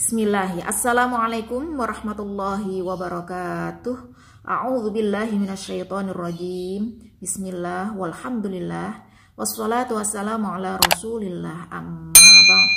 Bismillah. Assalamualaikum warahmatullahi wabarakatuh. A'udzubillahi minasyaitonirrajim. Bismillah walhamdulillah wassalatu wassalamu ala Rasulillah amma ba'd.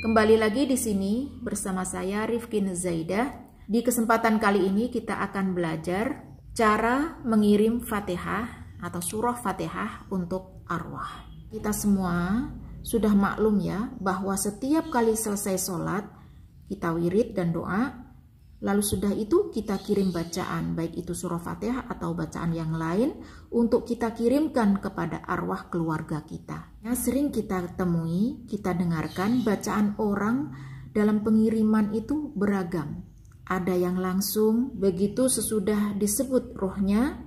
Kembali lagi di sini bersama saya Rifkin Zaidah. Di kesempatan kali ini kita akan belajar cara mengirim Fatihah atau surah Fatihah untuk arwah. Kita semua sudah maklum ya bahwa setiap kali selesai sholat kita wirid dan doa, lalu sudah itu kita kirim bacaan, baik itu surah Fatihah atau bacaan yang lain untuk kita kirimkan kepada arwah keluarga kita. Yang sering kita temui, kita dengarkan bacaan orang dalam pengiriman itu beragam. Ada yang langsung begitu sesudah disebut rohnya,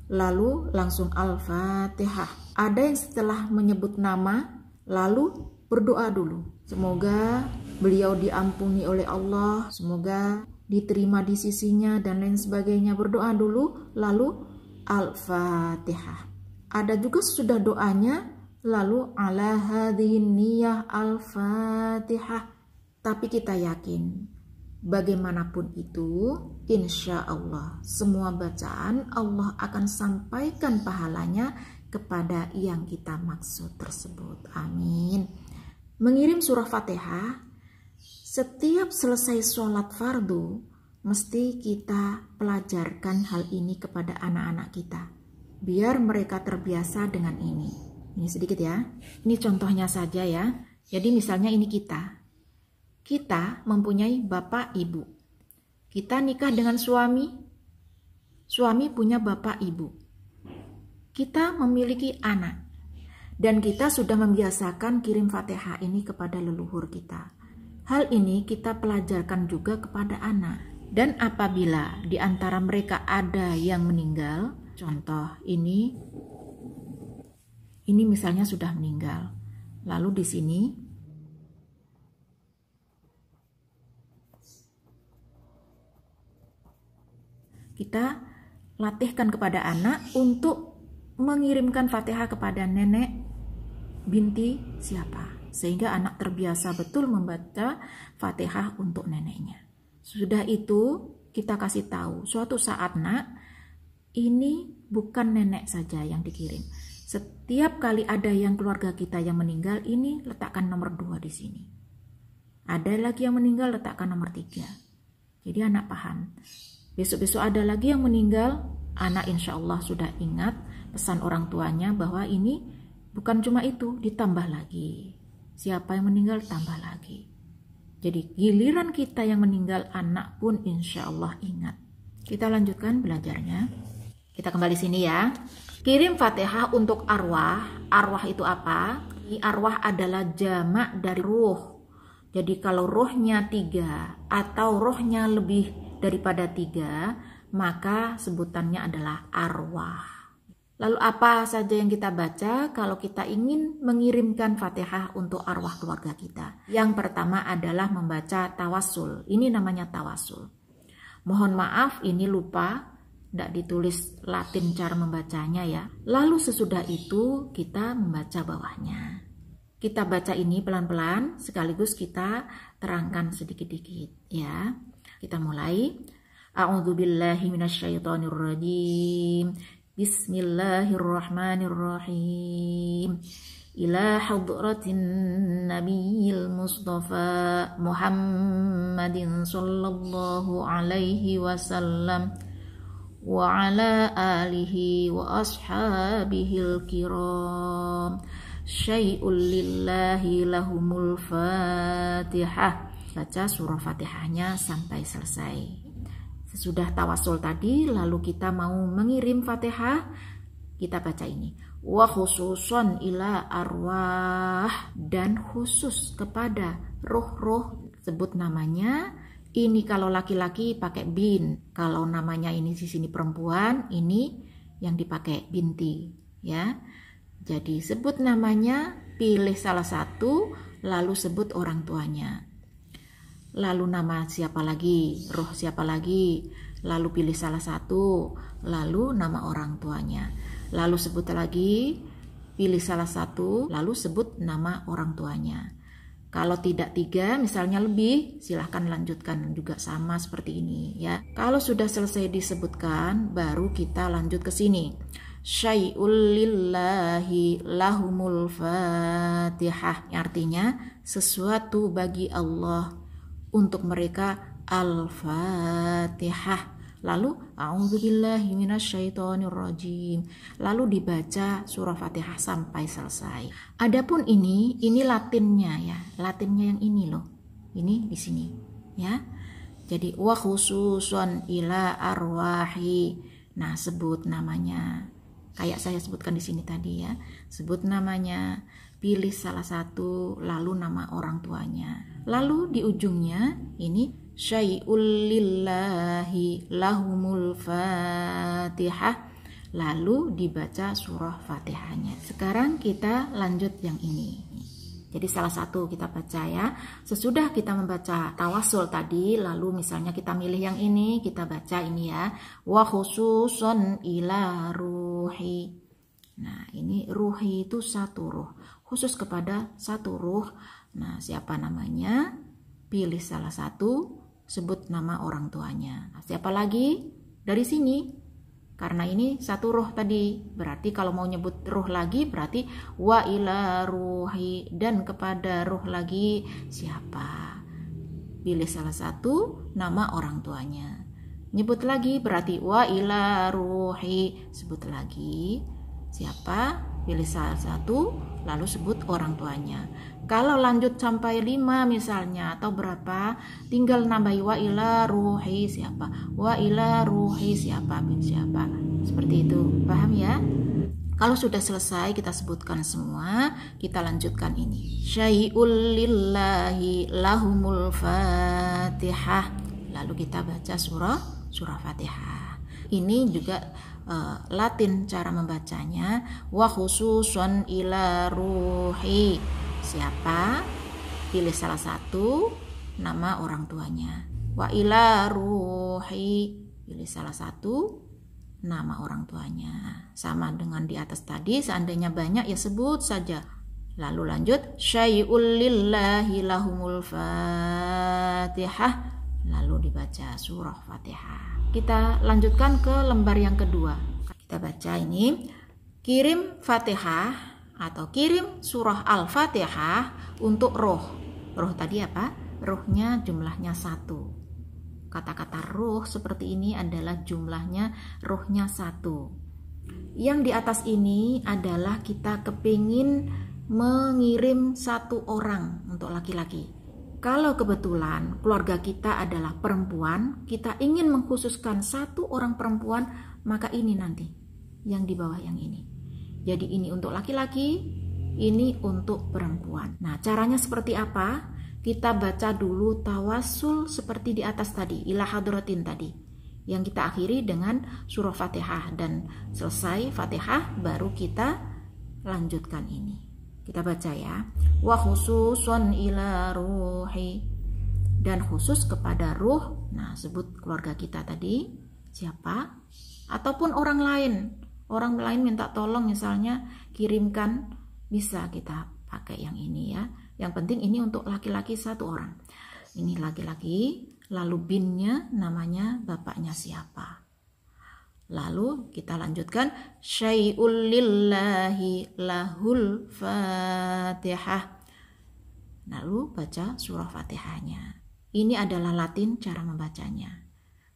lalu langsung Al-Fatihah. Ada yang setelah menyebut nama, lalu berdoa dulu. Semoga beliau diampuni oleh Allah, semoga diterima di sisinya dan lain sebagainya. Berdoa dulu, lalu Al-Fatihah. Ada juga sudah doanya, lalu ala hadhihin niyah Al-Fatihah. Tapi kita yakin, bagaimanapun itu, insya Allah semua bacaan Allah akan sampaikan pahalanya kepada yang kita maksud tersebut. Amin. Mengirim surah Fatihah, setiap selesai sholat fardu, mesti kita pelajarkan hal ini kepada anak-anak kita. Biar mereka terbiasa dengan ini. Ini sedikit ya. Ini contohnya saja ya. Jadi misalnya ini kita. Kita mempunyai bapak ibu. Kita nikah dengan suami. Suami punya bapak ibu. Kita memiliki anak. Dan kita sudah membiasakan kirim Fatihah ini kepada leluhur kita. Hal ini kita pelajarkan juga kepada anak. Dan apabila di antara mereka ada yang meninggal, contoh ini misalnya sudah meninggal. Lalu di sini kita latihkan kepada anak untuk mengirimkan Fatihah kepada nenek binti siapa, sehingga anak terbiasa betul membaca Fatihah untuk neneknya. Sudah itu kita kasih tahu, suatu saat nak, ini bukan nenek saja yang dikirim. Setiap kali ada yang keluarga kita yang meninggal, ini letakkan nomor 2 di sini. Ada lagi yang meninggal, letakkan nomor 3. Jadi anak paham. Besok-besok ada lagi yang meninggal, anak insya Allah sudah ingat pesan orang tuanya bahwa ini bukan cuma itu, ditambah lagi. Siapa yang meninggal tambah lagi. Jadi giliran kita yang meninggal, anak pun insya Allah ingat. Kita lanjutkan belajarnya. Kita kembali sini ya. Kirim Fatihah untuk arwah. Arwah itu apa? Arwah adalah jamak dari ruh. Jadi kalau rohnya 3 atau rohnya lebih daripada 3, maka sebutannya adalah arwah. Lalu apa saja yang kita baca kalau kita ingin mengirimkan Fatihah untuk arwah keluarga kita? Yang pertama adalah membaca tawassul. Ini namanya tawassul. Mohon maaf ini lupa, tidak ditulis Latin cara membacanya ya. Lalu sesudah itu kita membaca bawahnya. Kita baca ini pelan-pelan sekaligus kita terangkan sedikit-sedikit ya. Kita mulai. A'udzubillahi minasyaitonirrajim. Bismillahirrahmanirrahim. Ila hadratin nabiyil mustafa Muhammadin sallallahu alaihi wasallam wa ala alihi wa ashabihil kiram. Syai'ul lillahi lahumul Fatihah. Baca surah Fatihahnya sampai selesai. Sesudah tawasul tadi, lalu kita mau mengirim Fatihah, kita baca ini. Wa khususon ila arwah, dan khusus kepada roh-roh, sebut namanya. Ini kalau laki-laki pakai bin, kalau namanya ini di sini perempuan, ini yang dipakai binti, ya. Jadi sebut namanya, pilih salah satu, lalu sebut orang tuanya. Lalu nama siapa lagi, roh siapa lagi, lalu pilih salah satu, lalu nama orang tuanya. Lalu sebut lagi, pilih salah satu, lalu sebut nama orang tuanya. Kalau tidak 3, misalnya lebih, silahkan lanjutkan juga sama seperti ini ya. Kalau sudah selesai disebutkan, baru kita lanjut ke sini. Syai'ul lillahi lahumul fatihah. Artinya sesuatu bagi Allah, untuk mereka al-fatihah. Lalu a'udzubillahi minasyaitonirrajim. Lalu dibaca surah Fatihah sampai selesai. Adapun ini latinnya ya. Latinnya yang ini loh. Ini di sini ya. Jadi wa khususon ila arwahi. Nah, sebut namanya. Kayak saya sebutkan di sini tadi ya. Sebut namanya, pilih salah satu, lalu nama orang tuanya. Lalu di ujungnya ini syai'ul lillahi lahumul fatihah, lalu dibaca surah Fatihahnya. Sekarang kita lanjut yang ini. Jadi salah satu kita baca ya. Sesudah kita membaca tawasul tadi, lalu misalnya kita milih yang ini, kita baca ini ya. Wa khususon ila ruhi. Nah, ini ruhi itu satu ruh, khusus kepada satu ruh. Nah, siapa namanya? Pilih salah satu, sebut nama orang tuanya. Nah, siapa lagi? Dari sini. Karena ini satu ruh tadi. Berarti kalau mau nyebut ruh lagi berarti wa ila ruhi, dan kepada ruh lagi siapa? Pilih salah satu, nama orang tuanya. Nyebut lagi berarti wa ila ruhi, sebut lagi siapa? Pilih salah satu, lalu sebut orang tuanya. Kalau lanjut sampai 5 misalnya atau berapa, tinggal nambahi wa ila ruhi siapa, wa ila ruhi siapa bin siapa. Seperti itu, paham ya? Kalau sudah selesai kita sebutkan semua, kita lanjutkan ini. Syai'ul lillahi lahumul fatihah. Lalu kita baca surah Fatihah. Ini juga Latin cara membacanya. Wa khususon ila ruhi. Siapa? Pilih salah satu, nama orang tuanya. Wa ila ruhi. Pilih salah satu, nama orang tuanya. Sama dengan di atas tadi, seandainya banyak ya sebut saja. Lalu lanjut, syai'ul lillahi lahumul fatihah. Lalu dibaca surah Fatihah. Kita lanjutkan ke lembar yang kedua. Kita baca ini, kirim Fatihah atau kirim surah Al-Fatihah untuk roh. Roh tadi apa? Rohnya jumlahnya 1. Kata-kata roh seperti ini adalah jumlahnya rohnya 1. Yang di atas ini adalah kita kepingin mengirim 1 orang untuk laki-laki. Kalau kebetulan keluarga kita adalah perempuan, kita ingin mengkhususkan 1 orang perempuan, maka ini nanti yang di bawah yang ini. Jadi ini untuk laki-laki, ini untuk perempuan. Nah, caranya seperti apa? Kita baca dulu tawasul seperti di atas tadi, ila hadratin tadi, yang kita akhiri dengan surah Fatihah, dan selesai Fatihah baru kita lanjutkan ini. Kita baca ya. Wa khususon ila ruhi, dan khusus kepada ruh. Nah, sebut keluarga kita tadi siapa, ataupun orang lain. Orang lain minta tolong misalnya kirimkan, bisa kita pakai yang ini ya. Yang penting ini untuk laki-laki 1 orang. Ini laki-laki, lalu binnya namanya bapaknya siapa. Lalu kita lanjutkan, syai'ul lillahi lahul fatihah. Lalu baca surah Fatihahnya. Ini adalah Latin cara membacanya.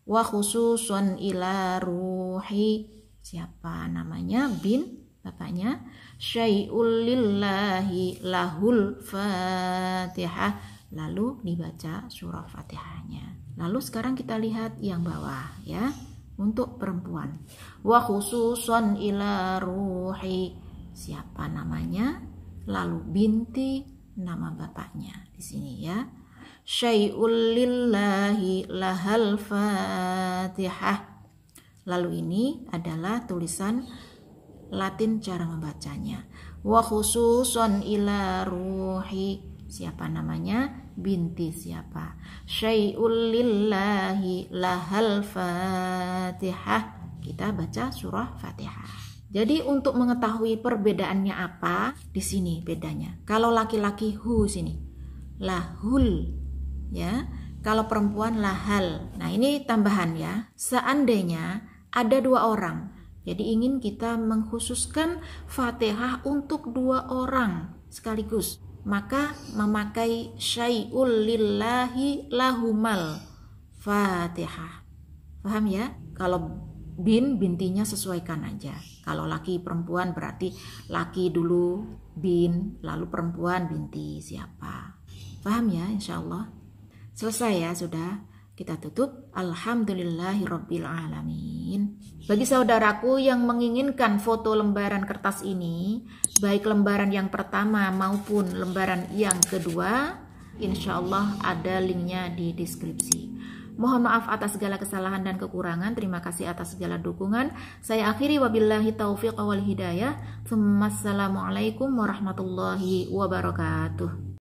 Wa khususon ila ruhi. Siapa namanya? Bin bapaknya. Syai'ul lillahi lahul fatihah. Lalu dibaca surah Fatihahnya. Lalu sekarang kita lihat yang bawah ya. Untuk perempuan, wa khususon ila ruhi. Siapa namanya? Lalu binti, nama bapaknya di sini ya. Syai'ul lillahi lahal fatihah. Lalu ini adalah tulisan Latin cara membacanya. Wa khususon ila ruhi. Siapa namanya? Binti siapa? Syai'ul lillahi lahal fatihah. Kita baca surah Fatihah. Jadi untuk mengetahui perbedaannya apa, di sini bedanya. Kalau laki-laki hu sini. lahul, ya. Kalau perempuan lahal. Nah, ini tambahan ya. Seandainya ada 2 orang, jadi ingin kita mengkhususkan Fatihah untuk 2 orang sekaligus, maka memakai syai'ul lillahi lahumal Fatihah. Paham ya? Kalau bintinya sesuaikan aja. Kalau laki perempuan berarti laki dulu bin, lalu perempuan binti siapa. Paham ya, insya Allah. Selesai ya, sudah. Kita tutup. Alhamdulillahirabbil alamin. Bagi saudaraku yang menginginkan foto lembaran kertas ini, baik lembaran yang pertama maupun lembaran yang kedua, insya Allah ada linknya di deskripsi. Mohon maaf atas segala kesalahan dan kekurangan. Terima kasih atas segala dukungan. Saya akhiri wabillahi taufiq wal hidayah. Assalamualaikum warahmatullahi wabarakatuh.